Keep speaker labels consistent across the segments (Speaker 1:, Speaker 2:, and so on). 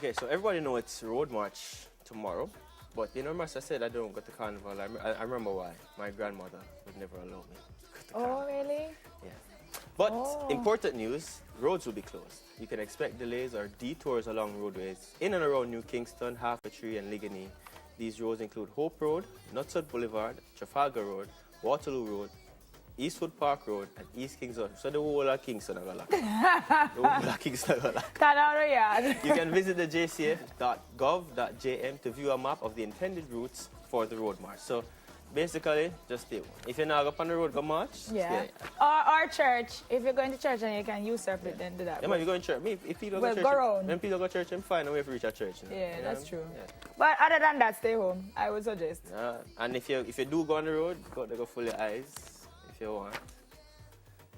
Speaker 1: Okay, so everybody know it's Road March tomorrow. But you know, as I said, I don't go to carnival. I remember why. My grandmother would never allow me to go to carnival.
Speaker 2: Really?
Speaker 1: Yeah. But important news, roads will be closed. You can expect delays or detours along roadways in and around New Kingston, Half a Tree and Ligony. These roads include Hope Road, Nutswood Boulevard, Trafalgar Road, Waterloo Road, Eastwood Park Road and East Kingston. So the whole of Kingston are going to lock. The whole of Kingston are going to lock. You can visit the jcf.gov.jm to view a map of the intended routes for the road march. So basically, just stay. If you're not up on the road, go march.
Speaker 2: Yeah. Or church. If you're going to church and you can usurp it, then do that.
Speaker 1: Yeah, man, you're going to church. If people
Speaker 2: go to church,
Speaker 1: when people go to church, I'm fine. I'm way to reach a church. You know?
Speaker 2: Yeah, that's true. Yeah. But other than that, stay home. I would suggest.
Speaker 1: And if you do go on the road, go full your eyes. If you want.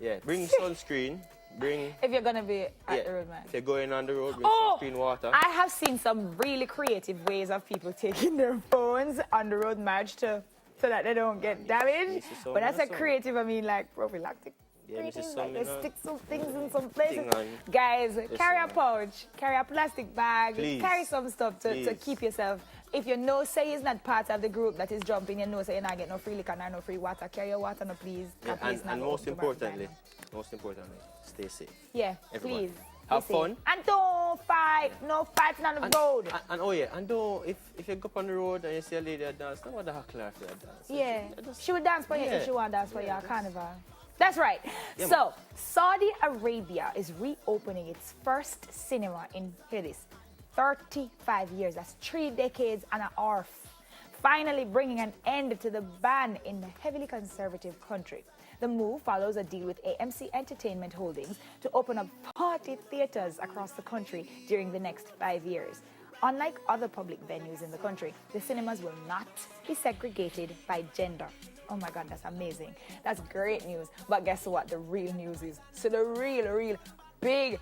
Speaker 1: Yeah, bring sunscreen.
Speaker 2: If you're going to be at the road, man.
Speaker 1: If you're going on the road, bring sunscreen water.
Speaker 2: I have seen some really creative ways of people taking their phones on the road march so that they don't get damaged. But that's a creative, I mean, like prophylactic.
Speaker 1: Yeah,
Speaker 2: like they stick some things in some places. Guys, carry a pouch, carry a plastic bag, carry some stuff to keep yourself. If you know, say is not part of the group that is jumping, you know, say you're not getting no free liquor, no free water, carry your water, no, please.
Speaker 1: Yeah, and most importantly, stay safe.
Speaker 2: Yeah,
Speaker 1: everybody.
Speaker 2: Please.
Speaker 1: Have fun.
Speaker 2: And don't fight. No fighting on the road.
Speaker 1: And don't, if you go up on the road and you see a lady dance, don't want to heckle her for dance.
Speaker 2: Yeah, she will dance for you if she want to dance for your carnival. That's right. Yeah, so, Saudi Arabia is reopening its first cinema in, hear this, 35 years. That's 3 decades and a half. Finally bringing an end to the ban in the heavily conservative country. The move follows a deal with AMC Entertainment Holdings to open up 40 theaters across the country during the next 5 years. Unlike other public venues in the country, the cinemas will not be segregated by gender. Oh my God, that's amazing. That's great news. But guess what? The real news is, so the real big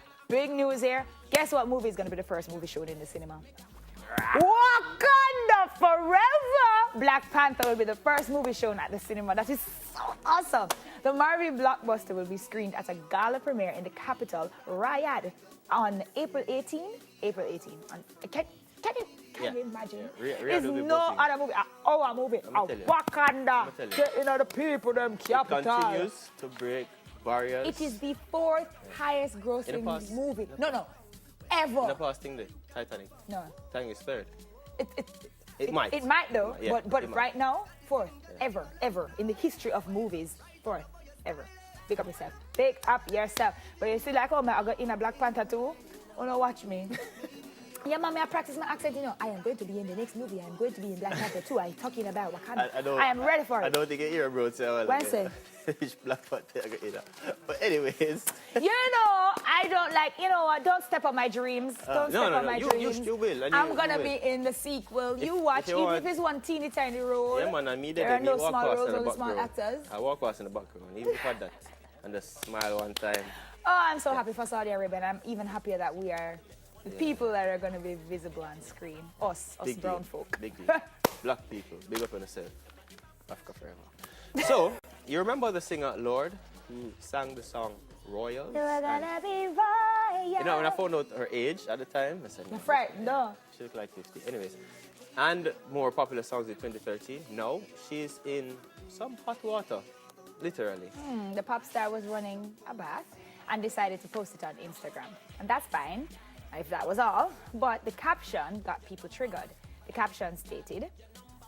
Speaker 2: news here. Guess what movie is going to be the first movie shown in the cinema? Wakanda Forever! Black Panther will be the first movie shown at the cinema. That is so awesome. The Marvel blockbuster will be screened at a gala premiere in the capital, Riyadh, on April 18. Can you imagine? There's no other movie, our movie, Wakanda, getting the people, them capital.
Speaker 1: It continues to break barriers.
Speaker 2: It is the 4th highest grossing movie. No, ever.
Speaker 1: In the past thing, the Titanic.
Speaker 2: No.
Speaker 1: Titanic is 3rd.
Speaker 2: It might. It might though, but right now, 4th, ever, in the history of movies, 4th, ever. Pick up yourself. Pick up yourself. But you see, like, oh man, I got in a Black Panther too. Oh no, watch me. Yeah, mommy, I practice my accent, you know. I am going to be in the next movie. I am going to be in Black Panther too. I'm talking about Wakanda. I am ready for it.
Speaker 1: I don't think you hear bro say
Speaker 2: Wednesday.
Speaker 1: Which Black Panther I got in. But anyways.
Speaker 2: You know, I don't like, you know what, don't step on my dreams. Don't step on my dreams.
Speaker 1: You will.
Speaker 2: I'm going to be in the sequel. You watch, even if it's one teeny tiny role.
Speaker 1: Yeah, man, and me
Speaker 2: there are no small roles, only small actors.
Speaker 1: I walk past in the background, even for that. And just smile one time.
Speaker 2: Oh, I'm so happy for Saudi Arabia, and I'm even happier that we are the people that are going to be visible on screen. Us brown folk.
Speaker 1: Big deal. Black people. Big up on yourself. Africa forever. So, you remember the singer Lord who sang the song Royals?
Speaker 2: You're gonna be royal.
Speaker 1: You know, when I found out her age at the time, I said,
Speaker 2: no.
Speaker 1: She looked like 50. Anyways. And more popular songs in 2013. Now, she's in some hot water. Literally.
Speaker 2: The pop star was running a bath and decided to post it on Instagram. And that's fine, if that was all. But the caption got people triggered. The caption stated...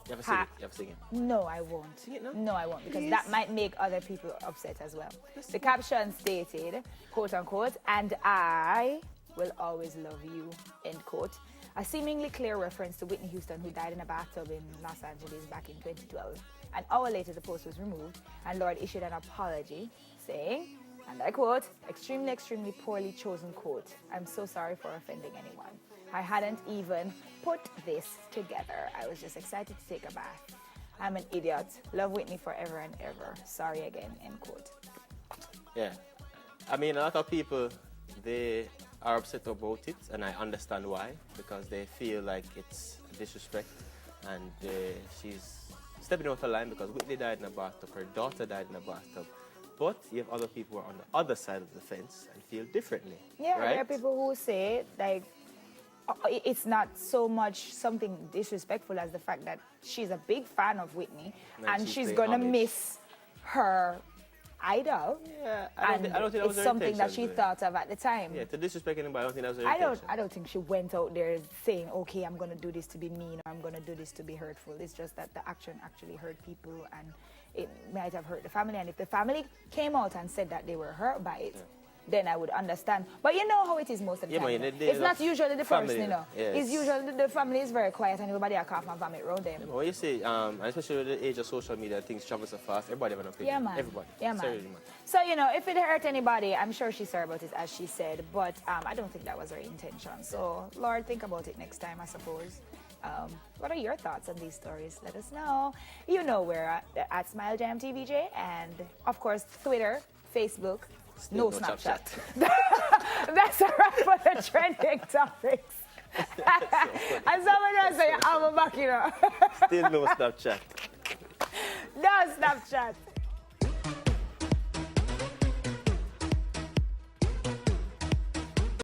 Speaker 1: You have to sing it.
Speaker 2: No, I won't.
Speaker 1: Sing it now?
Speaker 2: No, I won't, because that might make other people upset as well. The caption stated, quote unquote, "and I will always love you," end quote. A seemingly clear reference to Whitney Houston, who died in a bathtub in Los Angeles back in 2012. An hour later, the post was removed, and Lord issued an apology, saying, and I quote, extremely poorly chosen quote. "I'm so sorry for offending anyone. I hadn't even put this together. I was just excited to take a bath. I'm an idiot. Love Whitney forever and ever. Sorry again," end quote.
Speaker 1: Yeah. I mean, a lot of people, they are upset about it, and I understand why, because they feel like it's disrespect, and she's stepping out of line because Whitney died in a bathtub, her daughter died in a bathtub. But you have other people who are on the other side of the fence and feel differently.
Speaker 2: Yeah,
Speaker 1: right?
Speaker 2: there are people who say, like, it's not so much something disrespectful as the fact that she's a big fan of Whitney, and she's gonna miss her idol.
Speaker 1: Yeah, I don't think that was
Speaker 2: it's
Speaker 1: her
Speaker 2: something that she
Speaker 1: intention,
Speaker 2: thought of at the time.
Speaker 1: Yeah, to disrespect anybody, I don't think that was her intention.
Speaker 2: I don't think she went out there saying, okay, I'm gonna do this to be mean, or I'm gonna do this to be hurtful. It's just that the action actually hurt people, and it might have hurt the family. And if the family came out and said that they were hurt by it, then I would understand. But you know how it is most of the time. It's not usually the first, you know.
Speaker 1: Yes.
Speaker 2: It's usually the family is very quiet and everybody are cough and vomit around them.
Speaker 1: Yeah, when you say, especially with the age of social media, things travel so fast, everybody have an opinion.
Speaker 2: Yeah, man.
Speaker 1: Everybody.
Speaker 2: Yeah, man.
Speaker 1: Seriously, man.
Speaker 2: So, you know, if it hurt anybody, I'm sure she's sorry about it, as she said. But I don't think that was her intention. So, Lord, think about it next time, I suppose. What are your thoughts on these stories? Let us know. You know we're at SmileJamTVJ, and, of course, Twitter, Facebook, no Snapchat. That's a wrap for the trending topics. And someone else say, I'm back, you know.
Speaker 1: Still no Snapchat.
Speaker 2: No Snapchat.